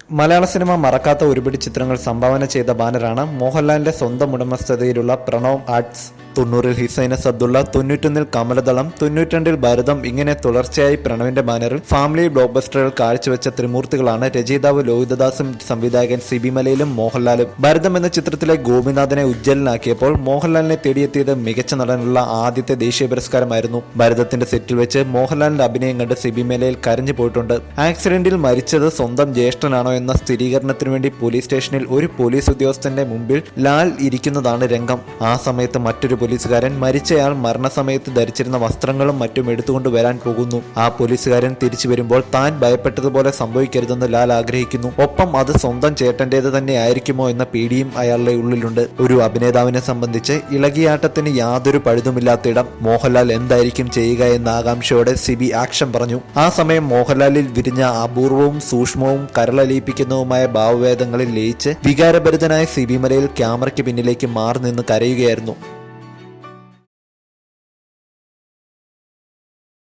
മലയാള cinema മറക്കാത്ത ഒരുപിടി ചിത്രങ്ങൾ സംഭാവന ചെയ്ത ബാനറാണ് മോഹൻലാലിന്റെ സ്വന്തം ഉടമസ്ഥതയിലുള്ള പ്രണവ് ആർട്സ്. 90-ൽ ഹിസൈന സദ്ദുള്ള, 91-ൽ കമലദളം, 92-ൽ ഭരതം ഇങ്ങനെ തുടർച്ചയായി പ്രണവിന്റെ ബാനറിൽ ഫാമിലി ബ്ലോക്ക് ബസ്റ്ററുകൾ കാഴ്ചവെച്ച ത്രിമൂർത്തികളാണ് രചയിതാവ് ലോഹിതദാസും സംവിധായകൻ സിബി മലയിലും മോഹൻലാലും. ഭരതം എന്ന ചിത്രത്തിലെ ഗോപിനാഥനെ ഉജ്ജ്വലനാക്കിയപ്പോൾ മോഹൻലാലിനെ തേടിയെത്തിയത് മികച്ച നടനുള്ള ആദ്യത്തെ ദേശീയ പുരസ്കാരമായിരുന്നു. ഭരതത്തിന്റെ സെറ്റിൽ വെച്ച് മോഹൻലാലിന്റെ അഭിനയം കണ്ട് സിബി മലയിൽ കരഞ്ഞു പോയിട്ടുണ്ട്. ആക്സിഡന്റിൽ മരിച്ചത് സ്വന്തം ജ്യേഷ്ഠനാണോ എന്ന സ്ഥിരീകരണത്തിനു വേണ്ടി പോലീസ് സ്റ്റേഷനിൽ ഒരു പോലീസ് ഉദ്യോഗസ്ഥന്റെ മുമ്പിൽ ലാൽ ഇരിക്കുന്നതാണ് രംഗം. ആ സമയത്ത് മറ്റൊരു പോലീസുകാരൻ മരിച്ചയാൾ മരണസമയത്ത് ധരിച്ചിരുന്ന വസ്ത്രങ്ങളും മറ്റും എടുത്തുകൊണ്ട് വരാൻ പോകുന്നു. ആ പോലീസുകാരൻ തിരിച്ചു വരുമ്പോൾ താൻ ഭയപ്പെട്ടതുപോലെ സംഭവിക്കരുതെന്ന് ലാൽ ആഗ്രഹിക്കുന്നു. ഒപ്പം അത് സ്വന്തം ചേട്ടന്റേത് തന്നെ ആയിരിക്കുമോ എന്ന പേടിയും അയാളുടെ ഉള്ളിലുണ്ട്. ഒരു അഭിനേതാവിനെ സംബന്ധിച്ച് ഇളകിയാട്ടത്തിന് യാതൊരു പഴുതുമില്ലാത്തിടം. മോഹൻലാൽ എന്തായിരിക്കും ചെയ്യുക എന്ന ആകാംക്ഷയോടെ സിബി ആക്ഷൻ പറഞ്ഞു. ആ സമയം മോഹൻലാലിൽ വിരിഞ്ഞ അപൂർവവും സൂക്ഷ്മവും കരളലിയിപ്പിക്കുന്നതുമായ ഭാവവേദങ്ങളിൽ ലയിച്ച് വികാരഭരിതനായ സിബി മലയിൽ ക്യാമറയ്ക്ക് പിന്നിലേക്ക് മാറി നിന്ന് കരയുകയായിരുന്നു.